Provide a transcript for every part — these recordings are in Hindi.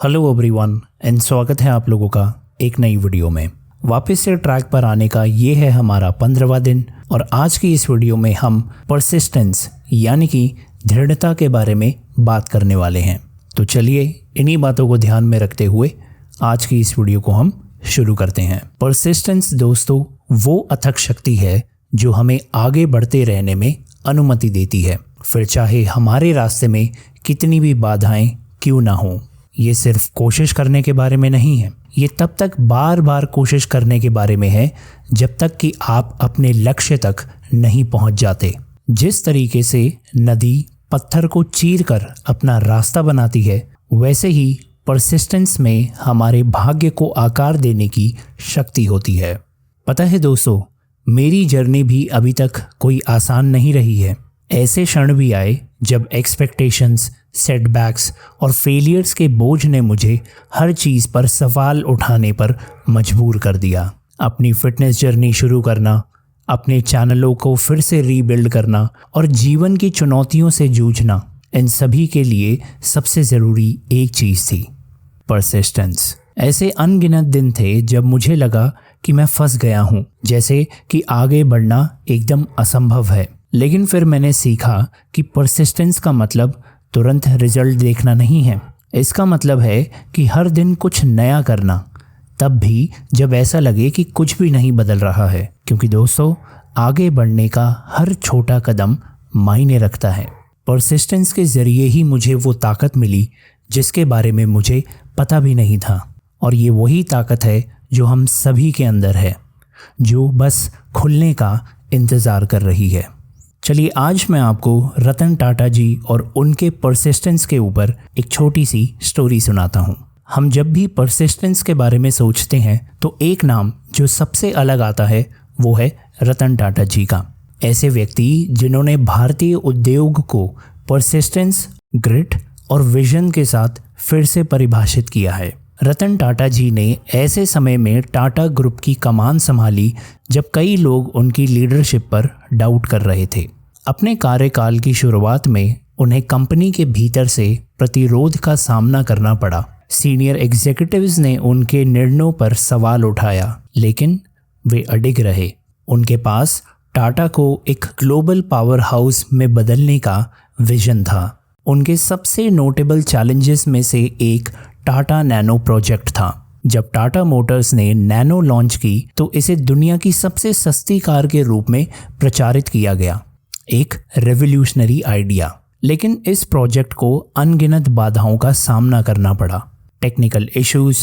हेलो एवरीवन एंड स्वागत है आप लोगों का एक नई वीडियो में। वापस से ट्रैक पर आने का ये है हमारा 15वां दिन और आज की इस वीडियो में हम परसिस्टेंस यानी कि दृढ़ता के बारे में बात करने वाले हैं। तो चलिए इन्हीं बातों को ध्यान में रखते हुए आज की इस वीडियो को हम शुरू करते हैं। परसिस्टेंस दोस्तों वो अथक शक्ति है जो हमें आगे बढ़ते रहने में अनुमति देती है, फिर चाहे हमारे रास्ते में कितनी भी बाधाएं क्यों ना हो। ये सिर्फ कोशिश करने के बारे में नहीं है, ये तब तक बार बार कोशिश करने के बारे में है जब तक कि आप अपने लक्ष्य तक नहीं पहुंच जाते। जिस तरीके से नदी पत्थर को चीरकर अपना रास्ता बनाती है, वैसे ही परसिस्टेंस में हमारे भाग्य को आकार देने की शक्ति होती है। पता है दोस्तों, मेरी जर्नी भी अभी तक कोई आसान नहीं रही है। ऐसे क्षण भी आए जब एक्सपेक्टेशंस, सेटबैक्स और फेलियर्स के बोझ ने मुझे हर चीज़ पर सवाल उठाने पर मजबूर कर दिया। अपनी फिटनेस जर्नी शुरू करना, अपने चैनलों को फिर से रीबिल्ड करना और जीवन की चुनौतियों से जूझना, इन सभी के लिए सबसे ज़रूरी एक चीज़ थी, परसिस्टेंस। ऐसे अनगिनत दिन थे जब मुझे लगा कि मैं फंस गया हूँ, जैसे कि आगे बढ़ना एकदम असंभव है। लेकिन फिर मैंने सीखा कि परसिस्टेंस का मतलब तुरंत रिजल्ट देखना नहीं है। इसका मतलब है कि हर दिन कुछ नया करना, तब भी जब ऐसा लगे कि कुछ भी नहीं बदल रहा है, क्योंकि दोस्तों आगे बढ़ने का हर छोटा कदम मायने रखता है। परसिस्टेंस के ज़रिए ही मुझे वो ताकत मिली जिसके बारे में मुझे पता भी नहीं था, और ये वही ताकत है जो हम सभी के अंदर है, जो बस खुलने का इंतज़ार कर रही है। चलिए आज मैं आपको रतन टाटा जी और उनके परसिस्टेंस के ऊपर एक छोटी सी स्टोरी सुनाता हूँ। हम जब भी परसिस्टेंस के बारे में सोचते हैं तो एक नाम जो सबसे अलग आता है वो है रतन टाटा जी का। ऐसे व्यक्ति जिन्होंने भारतीय उद्योग को परसिस्टेंस, ग्रिट और विजन के साथ फिर से परिभाषित किया है। रतन टाटा जी ने ऐसे समय में टाटा ग्रुप की कमान संभाली जब कई लोग उनकी लीडरशिप पर डाउट कर रहे थे। अपने कार्यकाल की शुरुआत में उन्हें कंपनी के भीतर से प्रतिरोध का सामना करना पड़ा। सीनियर एग्जीक्यूटिव्स ने उनके निर्णयों पर सवाल उठाया, लेकिन वे अडिग रहे। उनके पास टाटा को एक ग्लोबल पावर हाउस में बदलने का विजन था। उनके सबसे नोटेबल चैलेंजेस में से एक टाटा नैनो प्रोजेक्ट था। जब टाटा मोटर्स ने नैनो लॉन्च की तो इसे दुनिया की सबसे सस्ती कार के रूप में प्रचारित किया गया, एक रेवोल्यूशनरी आइडिया। लेकिन इस प्रोजेक्ट को अनगिनत बाधाओं का सामना करना पड़ा। टेक्निकल इश्यूज,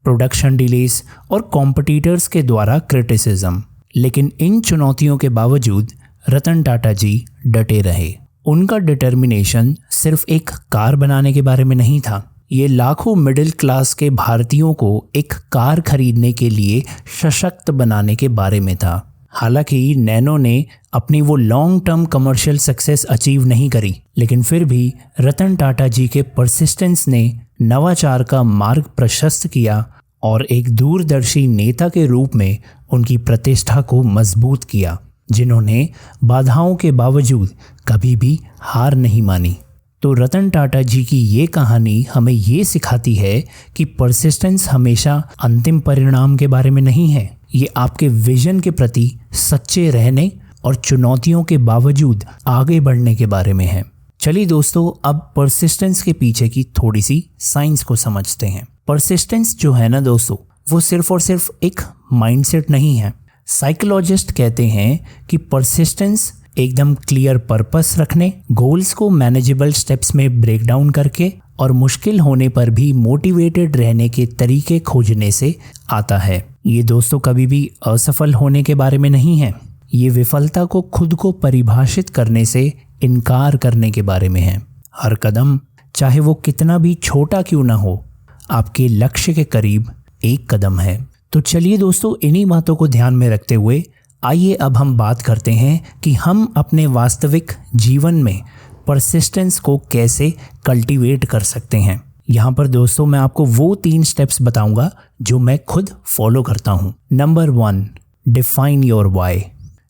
प्रोडक्शन डिलेस और कॉम्पिटिटर्स के द्वारा क्रिटिसिज्म। लेकिन इन चुनौतियों के बावजूद रतन टाटा जी डटे रहे। उनका डिटर्मिनेशन सिर्फ एक कार बनाने के बारे में नहीं था, ये लाखों मिडिल क्लास के भारतीयों को एक कार खरीदने के लिए सशक्त बनाने के बारे में था। हालांकि नैनो ने अपनी वो long term commercial success achieve नहीं करी, लेकिन फिर भी रतन टाटा जी के परसिस्टेंस ने नवाचार का मार्ग प्रशस्त किया और एक दूरदर्शी नेता के रूप में उनकी प्रतिष्ठा को मजबूत किया, जिन्होंने बाधाओं के बावजूद कभी भी हार नहीं मानी। तो रतन टाटा जी की ये कहानी हमें ये सिखाती है कि परसिस्टेंस हमेशा अंतिम परिणाम के बारे में नहीं है, ये आपके विजन के प्रति सच्चे रहने और चुनौतियों के बावजूद आगे बढ़ने के बारे में है। चलिए दोस्तों, अब परसिस्टेंस के पीछे की थोड़ी सी साइंस को समझते हैं। परसिस्टेंस जो है ना दोस्तों, वो सिर्फ और सिर्फ एक माइंडसेट नहीं है। साइकोलॉजिस्ट कहते हैं कि परसिस्टेंस एकदम क्लियर पर्पस रखने, गोल्स को मैनेजेबल स्टेप्स में ब्रेक डाउन करके और मुश्किल होने पर भी मोटिवेटेड रहने के तरीके खोजने से आता है। ये दोस्तों कभी भी असफल होने के बारे में नहीं है, ये विफलता को खुद को परिभाषित करने से इनकार करने के बारे में है। हर कदम, चाहे वो कितना भी छोटा क्यों ना हो, आपके लक्ष्य के करीब एक कदम है। तो चलिए दोस्तों, इन्हीं बातों को ध्यान में रखते हुए आइए अब हम बात करते हैं कि हम अपने वास्तविक जीवन में परसिस्टेंस को कैसे कल्टीवेट कर सकते हैं। यहाँ पर दोस्तों मैं आपको वो 3 स्टेप्स बताऊंगा जो मैं खुद फॉलो करता हूँ। Number 1, define your why.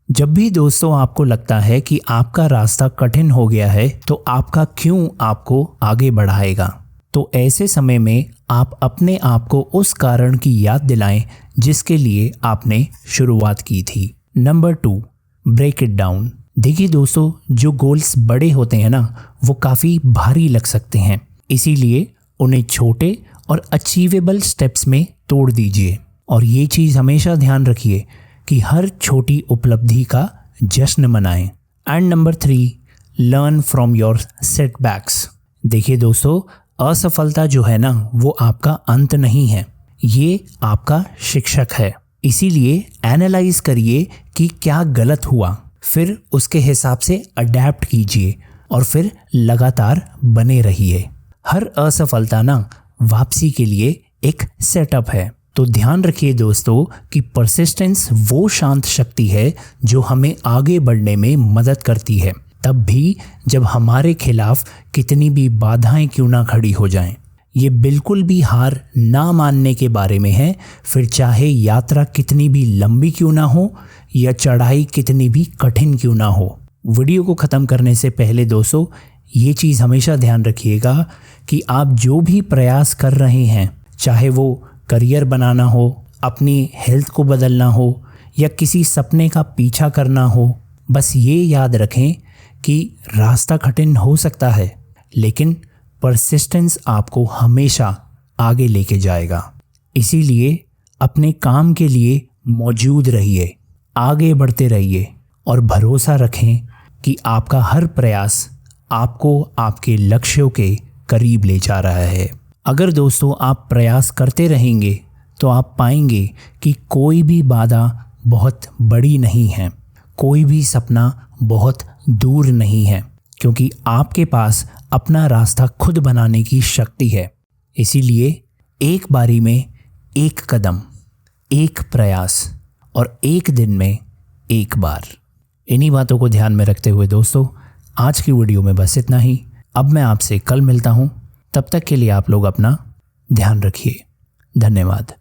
जब भी दोस्तों आपको लगता है कि आपका रास्ता कठिन हो गया है, तो आपका क्यों आपको आगे बढ़ाएगा। तो ऐसे समय में आप अपने आप को उस कारण की याद दिलाएं जिसके लिए आपने शुरुआत की थी। Number 2, break it down. देखिए दोस्तों, जो गोल्स बड़े होते हैं ना, वो काफ़ी भारी लग सकते हैं, इसीलिए उन्हें छोटे और अचीवेबल स्टेप्स में तोड़ दीजिए। और ये चीज़ हमेशा ध्यान रखिए कि हर छोटी उपलब्धि का जश्न मनाएं। And number 3, learn from your setbacks. देखिए दोस्तों, असफलता जो है ना, वो आपका अंत नहीं है, ये आपका शिक्षक है। इसीलिए एनालाइज करिए कि क्या गलत हुआ, फिर उसके हिसाब से अडेप्ट कीजिए और फिर लगातार बने रहिए। हर असफलता ना वापसी के लिए एक सेटअप है। तो ध्यान रखिए दोस्तों कि परसिस्टेंस वो शांत शक्ति है जो हमें आगे बढ़ने में मदद करती है, तब भी जब हमारे खिलाफ कितनी भी बाधाएं क्यों ना खड़ी हो जाएं। ये बिल्कुल भी हार ना मानने के बारे में है, फिर चाहे यात्रा कितनी भी लंबी क्यों ना हो या चढ़ाई कितनी भी कठिन क्यों ना हो। वीडियो को ख़त्म करने से पहले दोस्तों ये चीज़ हमेशा ध्यान रखिएगा कि आप जो भी प्रयास कर रहे हैं, चाहे वो करियर बनाना हो, अपनी हेल्थ को बदलना हो या किसी सपने का पीछा करना हो, बस ये याद रखें कि रास्ता कठिन हो सकता है, लेकिन परसिस्टेंस आपको हमेशा आगे लेके जाएगा। इसीलिए अपने काम के लिए मौजूद रहिए, आगे बढ़ते रहिए और भरोसा रखें कि आपका हर प्रयास आपको आपके लक्ष्यों के करीब ले जा रहा है। अगर दोस्तों आप प्रयास करते रहेंगे तो आप पाएंगे कि कोई भी बाधा बहुत बड़ी नहीं है, कोई भी सपना बहुत दूर नहीं है, क्योंकि आपके पास अपना रास्ता खुद बनाने की शक्ति है। इसीलिए एक बारी में एक कदम, एक प्रयास और एक दिन में एक बार। इन्हीं बातों को ध्यान में रखते हुए दोस्तों आज की वीडियो में बस इतना ही। अब मैं आपसे कल मिलता हूँ, तब तक के लिए आप लोग अपना ध्यान रखिए। धन्यवाद।